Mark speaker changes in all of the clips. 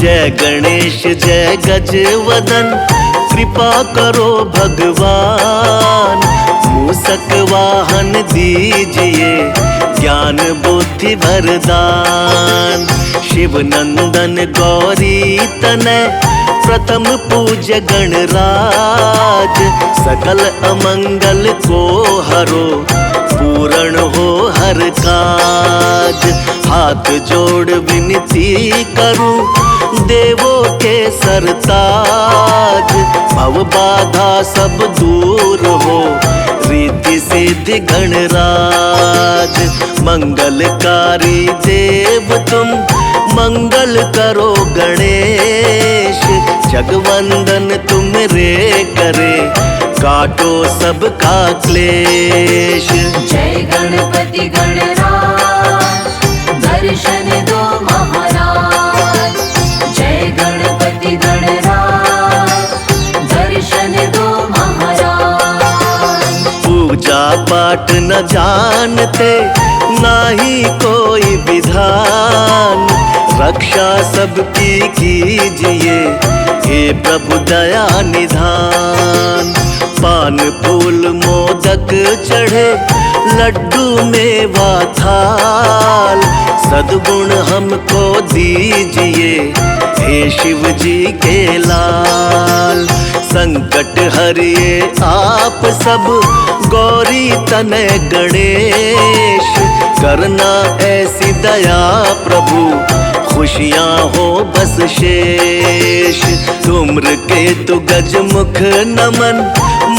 Speaker 1: जय गणेश जय गजवदन, कृपा करो भगवान। मूषक वाहन दीजिए, ज्ञान बुद्धि वरदान। शिव नंदन गौरी तनय, प्रथम पूज्य गणराज। सकल अमंगल को हरो, पूर्ण हो हर काज। हाथ जोड़ विनती करूं, देवों के सरताज। भव बाधा सब दूर हो, रिद्धि सिद्धि गणराज। मंगलकारी देव तुम, मंगल करो गणेश। जगवंदन तुम रे करे, काटो सबका क्लेश।
Speaker 2: जय गणपति गणराज, दर्शन दो महाराज। जय गणपति गणराज, दर्शन दो महाराज।
Speaker 1: पूजा पाठ न जानते, नाही कोई विधान। रक्षा सबकी कीजिए, हे प्रभु दया निधान। पान फूल मोदक चढ़े, लड्डू मेवा थाल। सद्गुण हमको दीजिए, हे शिव जी के लाल। संकट हरिए आप सब, गौरी तनय गणेश। करना ऐसी दया प्रभु, खुशियाँ हो बस शेष। धूम्र केतु गज मुख नमन,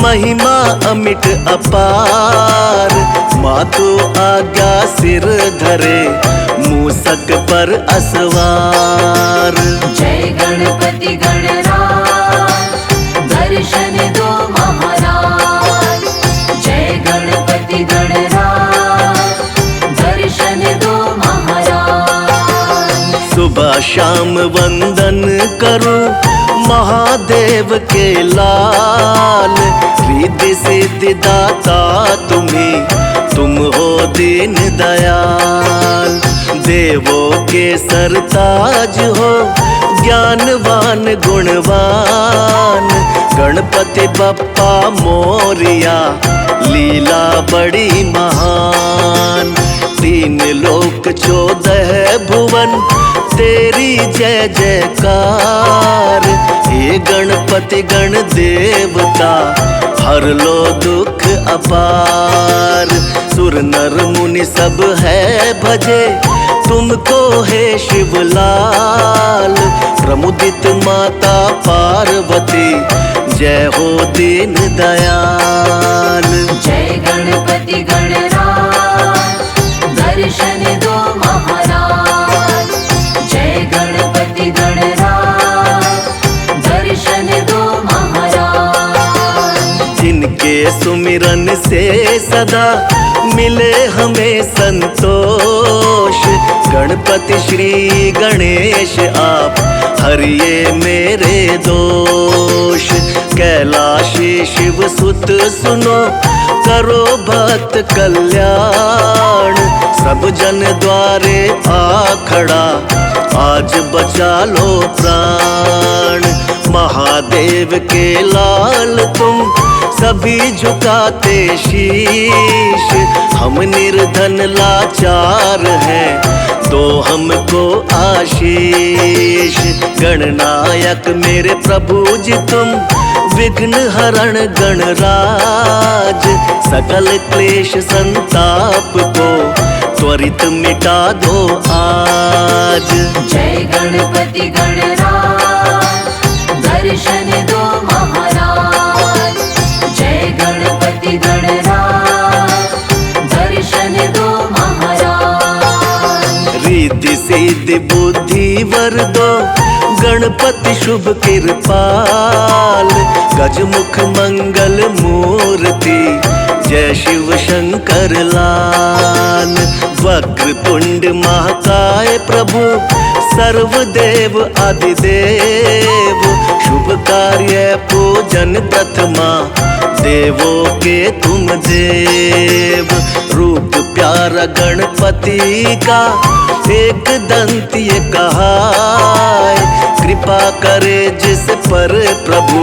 Speaker 1: महिमा अमिट अपार। मातु आज्ञा सिर धरे, मूषक पर असवार।
Speaker 2: जय गणपति गणराज, दर्शन दो महाराज। जय गणपति गणराज, दर्शन दो महाराज।
Speaker 1: सुबह शाम वंदन करूं, महादेव के लाल। रिद्धि सिद्धि दाता तुम्ही, तुम हो दीन दयाल। देवों के सरताज हो, ज्ञानवान गुणवान। गणपति बप्पा मोरिया, लीला बड़ी महान। तीन लोक 14 भुवन, तेरी जय जयकार। हे गणपति गण देवता, हर लो दुख अपार। सुर नर मुनि सब है भजे, तुमको है शिवलाल। प्रमुदित माता पार्वती, जय हो दीन दयाल।
Speaker 2: जय गणपति गणराज, दर्शन दो महाराज। जय गणपति गणराज, दर्शन दो महाराज।
Speaker 1: जिनके सुमिरन से सदा मिले हमें संतोष। गणपति श्री गणेश आप, हरिये मेरे दोष। कैलाशी शिव सुत सुनो, करो भक्त कल्याण। सब जन द्वारे आ खड़ा, आज बचा लो प्राण। महादेव के लाल तुम, सभी झुकाते शीश। हम निर्धन लाचार हैं, दो हमको आशीष। गणनायक मेरे प्रभु जी तुम, विघ्न हरण गणराज। सकल क्लेश संताप को, त्वरित मिटा दो आज।
Speaker 2: जय गणपति गणराज, दर्शन दो महाराज। जय गणपति गणराज, दर्शन दो महाराज।
Speaker 1: रिद्धि सिद्धि बुद्धि वर दो, गणपति शुभ कृपाल। गजमुख मंगल मूर्ति, जय शिव शंकर लाल। वक्र तुंड महाकाय प्रभु, सर्वदेव आदिदेव। शुभ कार्य पूजन प्रथमा, देवों के तुम देव। रूप प्यारा गणपति का, एक दंत ये कहाय। कृपा करे जिस पर प्रभु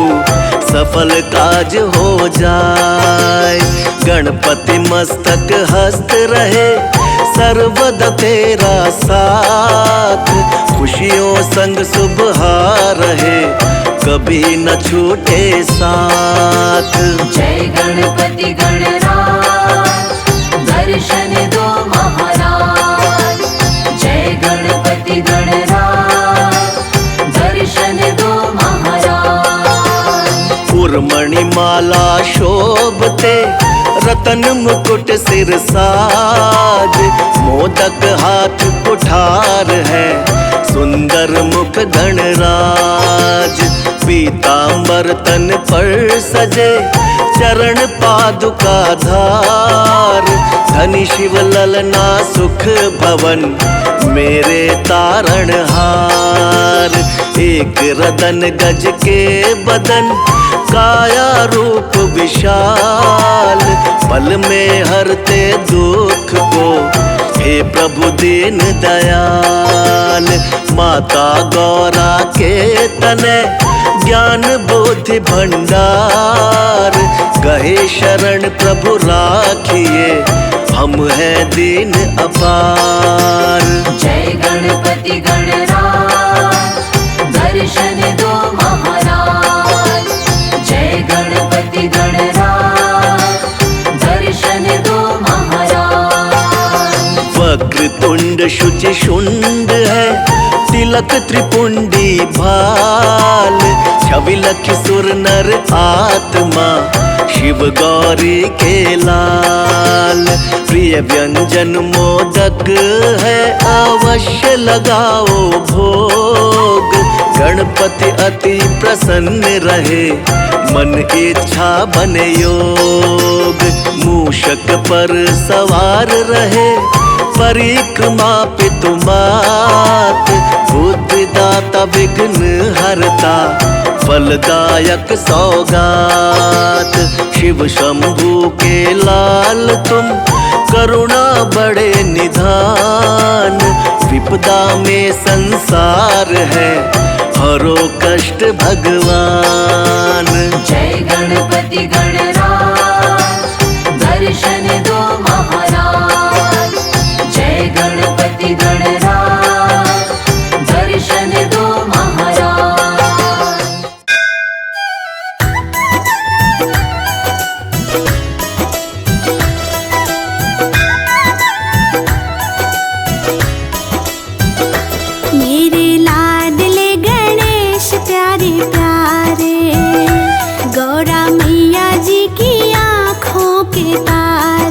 Speaker 1: सफल काज हो जाए। गणपति मस्तक हस्त रहे सर्वदा तेरा साथ, खुशियों संग सुबह रहे कभी न छूटे साथ।
Speaker 2: जय गणपति गणराज दर्शन दो महाराज। जय गणपति गणराज दर्शन दो महाराज।
Speaker 1: उर्मणि माला शोभते रतन मुकुट सिर साज, मोदक हाथ कुठार है सुंदर मुख गणराज। पीतांबर तन पर सजे चरण पादुका धार, धनी शिव ललना सुख भवन मेरे तारण हार। एक रदन गज के बदन काया रूप विशाल, पल में हरते दुख को हे प्रभु दीन दयाल। माता गौरा के तने ज्ञान बुद्धि भंडार, गहे शरण प्रभु राखिए हम हैं दीन अपार।
Speaker 2: जय गणपति गणराज दर्शन दो महाराज। जय गणपति गणराज दर्शन दो महाराज।
Speaker 1: वक्रतुंड शुचि शुंड है तिलक त्रिपुंडी भाल, छवि लखि सुर नर आत्मा शिव गौरी के लाल। प्रिय व्यंजन मोदक है अवश्य लगाओ भोग, गणपति अति प्रसन्न रहे मन इच्छा बने योग। मूषक पर सवार रहे परिक्रमा पितुमात, बुद्धिदाता विघ्न हरता फलदायक सौगात। शिव शंभू के लाल तुम करुणा बड़े निधान, विपदा में संसार है हरो कष्ट भगवान।
Speaker 2: जय गणपति गणराज दर्शन दो महाराज। जय गणपति गणराज दर्शन दो महाराज।
Speaker 3: मेरे लाडले गणेश प्यारे प्यारे, गौरा मैया जी की आँखों के तारे।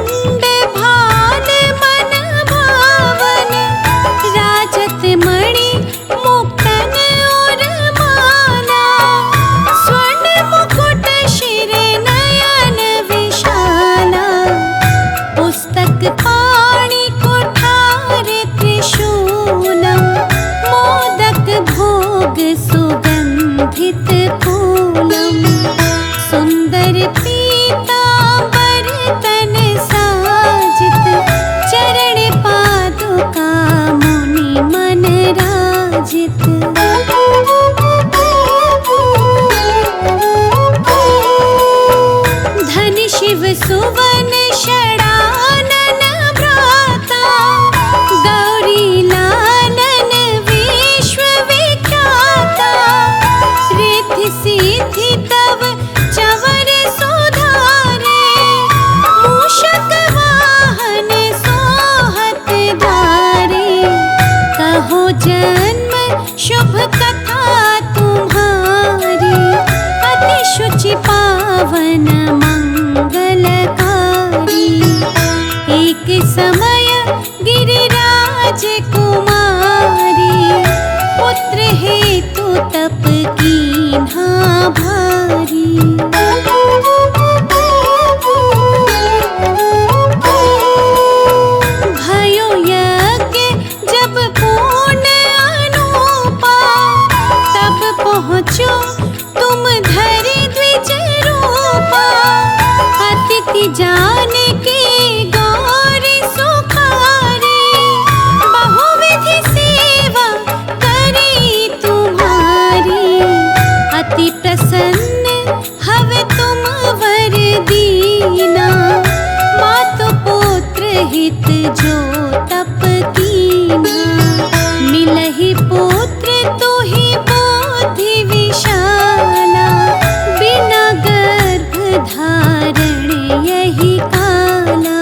Speaker 3: मुंड भाल मन भावन, राजत मणि मुक्तन और माला, स्वर्ण मुकुट शिर नयन विशाला, पुस्तक पाणि कुठार त्रिशूलम, मोदक भोग सुगंधित फूलम, सुंदर पीतांबर तन साजित, चरण पादुका मुनि मन राजित। धन शिव सुवन षडानन भ्राता, गौरी लालन विश्व विख्याता, रिद्धि सिद्धि तव चवर सुधारे, मूषक वाहन सोहत धारे, कहो जन्म शुभ कथा तुम्हारी, अति शुचि पावन मंगलकारी, एक समय गिरिराज कुमारी, पुत्र हेतु तप कीन्हा भारी। भयो यज्ञ जब पूर्ण अनूपा, तब पहुँचो तुम धरि द्विज रूपा, अतिथि जान के गौरी सुखारी, बहुविधि सेवा करी तुम्हारी, अति प्रसन्न हवे तुम वर दीना, मातु पुत्र हित जो तप कीना, मिलहि पुत्र तुहि बुद्धि विशाला, बिना गर्भ धारण यही काला।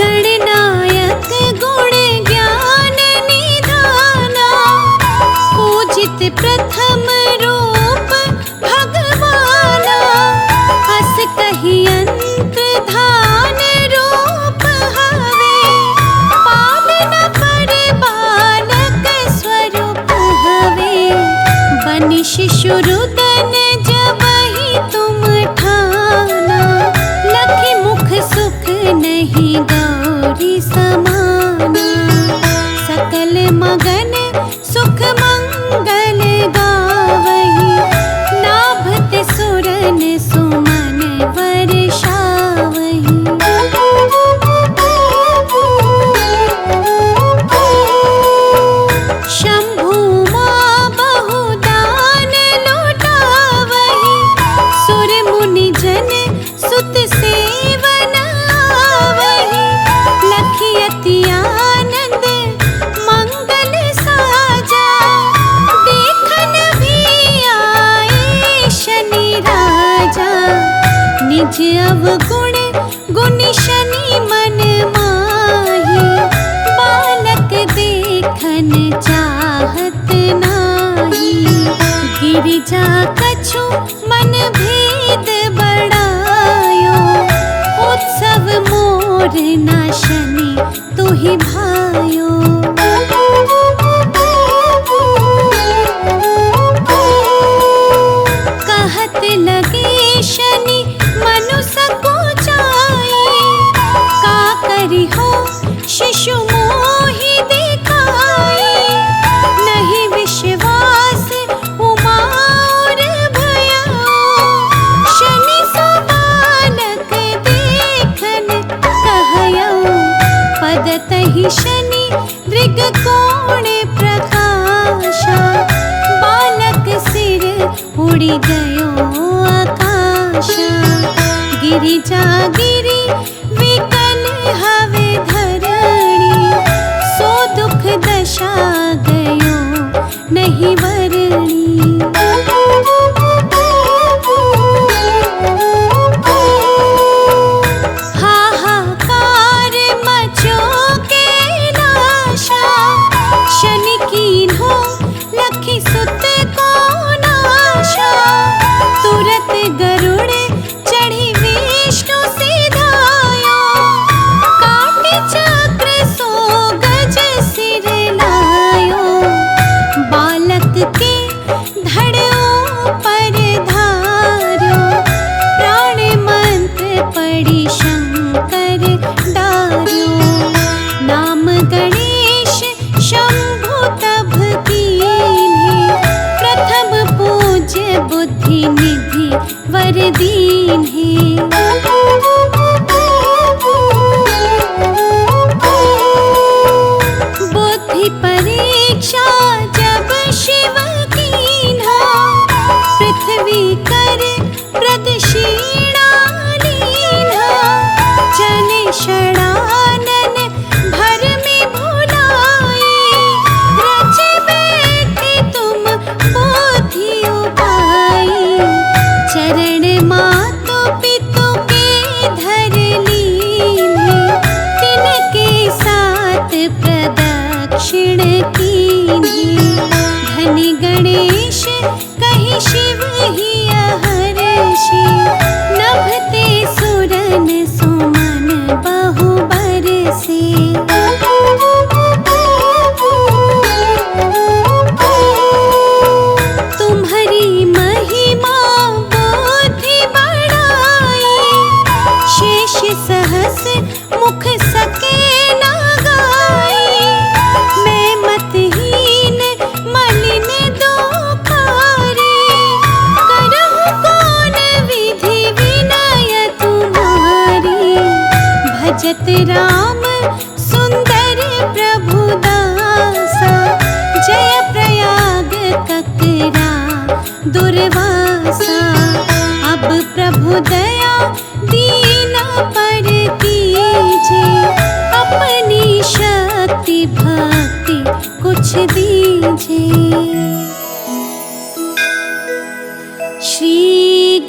Speaker 3: गणनायक गुण ज्ञान निधाना, पूजित प्रथम रूप भगवाना, अस कहि अंत धान रूप हवे, पालन पर बालक स्वरूप हवे, बनि शिशु रुदन जबहि तुम ठाना, लखि मुख सुख नहीं गौरी समाना, सकल मगन सुख मंगल गावही, नाभत सुरन सुमन वर्षावही। शंभु मां बहुदान लुटावही, सुर मुनि जन सुत सेवन आवही, लखि अति आनंद मंगल साजा, देखन भी आए शनि राजा, निज अवगुण गुनि शनि मन माही, बालक देखन चाहत नाही, गिरिजा कछु मन भेद बढ़ायो, उत्सव मोर ना शनि तुहि भायो। कहत लगे शनि मनु सकुचाई, का करी हो शिशु मोहि दिखाई, नहीं विश्वास उमा और भयो, शनि सो बालक देखन कहयो, पदतहि शनि दृग कोण प्रकाशा, बालक सिर उड़ी गयो आकाशा, गिरिजा गिरी विकल हवे धरणी, सो दुख दशा गयो नहीं वरणी। हाहाकार मचो के नाशा, शनि कीन्हो लखि सुत को नाशा, बुद्धि वर दीन्हे। बुद्धि परीक्षा जब शिव कीन्हा, पृथ्वी कर प्रदक्षिणा लीन्हा। चले षडानन भर में भुलाए, रचे बैठे तुम बुद्धि उपाय। चरण मातु पितु के धर लीन्हे, तिनके साथ प्रदक्षिण कीन्हे। धनी गणेश कहि शिव ही हर्षि, नभते सुरन सुमन बहु बरसे। तुम्हारी महिमा बुद्धि बढ़ाई, शेष सहस मुख सके न गाई। मैं मतहीन मलिन दोखारी, करहु कौन विधि विनय तुम्हारी। भजत राम सुंदर प्रभु दासा, जय प्रयाग ककरा दुर्वासा। अब प्रभु दया दीना पर कीजे, अपनी शक्ति भक्ति कुछ दीजिए। श्री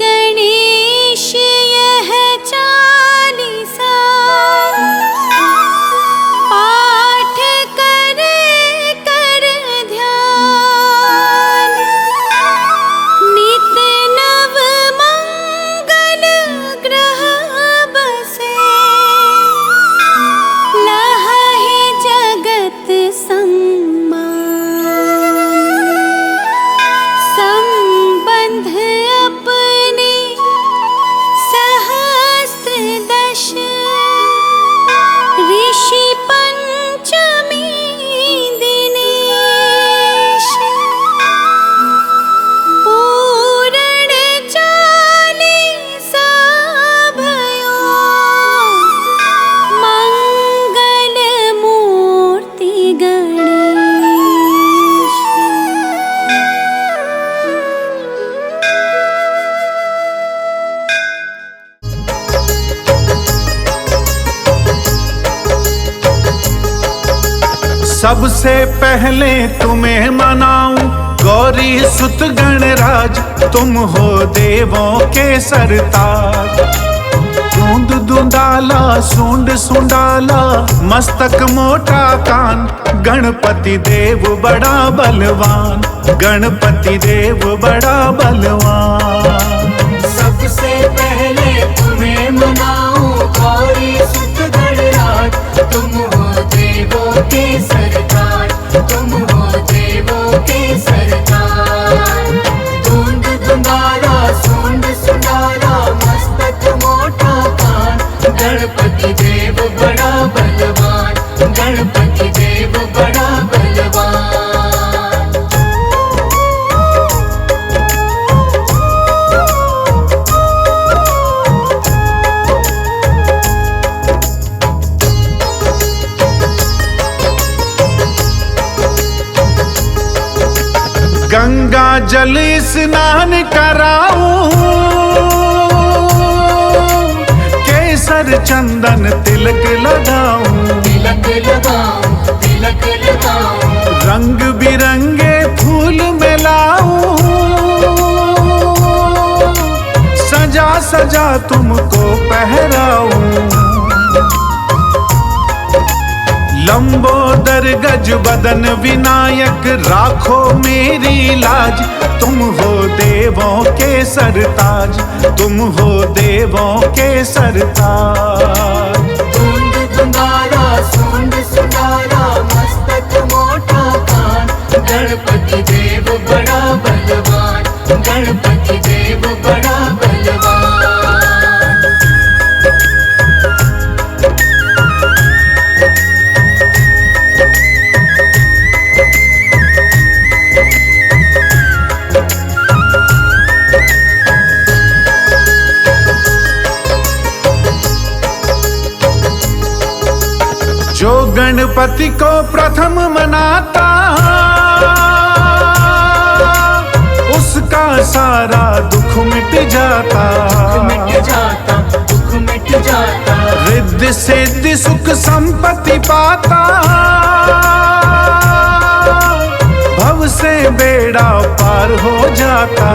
Speaker 3: गणेश यह चालीसा, पाठ करे कर ध्यान। नित नव मंगल ग्रह बसे, लहहि जगत सम्मान। संबंध अपने सहस्त्र दश, ऋषि पंचमी दिनेश। पूरण चालीसा भयो, मंगल मूर्ति गणेश।
Speaker 4: सबसे पहले तुम्हें मनाऊं गौरी सुत गणराज, तुम हो देवों के सरताज। दूंद दूंदाला सूंड सुंडाला, मस्तक मोटा कान। गणपति देव बड़ा बलवान, गणपति देव बड़ा बलवान।
Speaker 5: सबसे पहले तुम्हें मनाऊं गौरी सुत गणराज, तुम हो देवों के सरदार, तुम हो देवों के सरदार। दूंद दुंदारा सूंड सुंडारा, मस्तक मोटा कान। गणपति देव बड़ा बलवान, गणपति देव बड़ा बलवान।
Speaker 4: गंगा जल स्नान कराऊं, केसर चंदन तिलक लगाऊं।
Speaker 5: तिलक लगाऊं, तिलक लगाऊं।
Speaker 4: रंग बिरंगे फूल मिलाऊं, सजा सजा तुमको पहराऊं। लंबोदर गज बदन विनायक, राखो मेरी लाज। तुम हो देवों के सरताज, तुम हो देवों के सरताज।
Speaker 5: दूंद दुंदारा सूंड सुंडारा, मस्तक मोटा कान। गणपति देव बड़ा बलवान, गणपति देव बड़ा बलवान।
Speaker 4: गणपति को प्रथम मनाता, उसका सारा दुख मिट जाता।
Speaker 5: मिट जाता, दुख मिट जाता।
Speaker 4: रिद्धि सिद्धि सुख संपत्ति पाता, भव से बेड़ा पार हो जाता।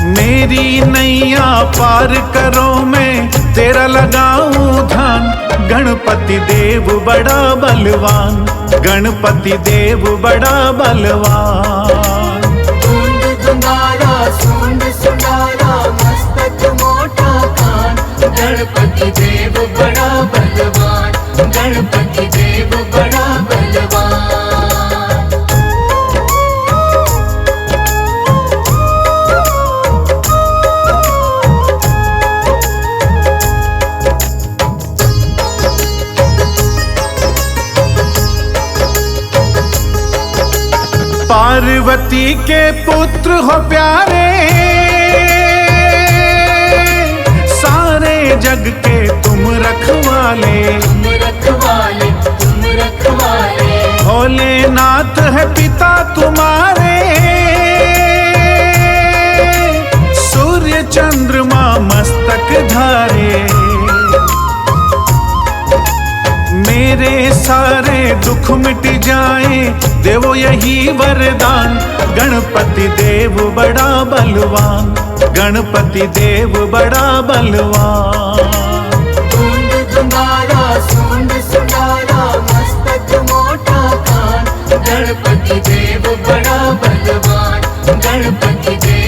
Speaker 4: मेरी नैया पार करो, मैं तेरा लगाऊं ध्यान। गणपति देव बड़ा बलवान, गणपति देव बड़ा बलवान।
Speaker 5: धुंद धुंदारा सूंड सुंदारा मस्तक मोटा कान। गणपति देव बड़ा बलवान, गणपति देव बड़ा बलवान।
Speaker 4: पार्वती के पुत्र हो प्यारे, सारे जग के तुम रखवाले।
Speaker 5: तुम रखवाले, तुम रखवाले।
Speaker 4: भोलेनाथ है पिता तुम्हारे, सूर्य चंद्रमा मस्तक धारे। मेरे सारे दुख मिट जाए, देवो यही वरदान। गणपति देव बड़ा बलवान, गणपति देव बड़ा बलवान।
Speaker 5: धुंद धुंदारा सूंड सुंदारा मस्तक मोटा कान। गणपति देव बड़ा बलवान, गणपति देव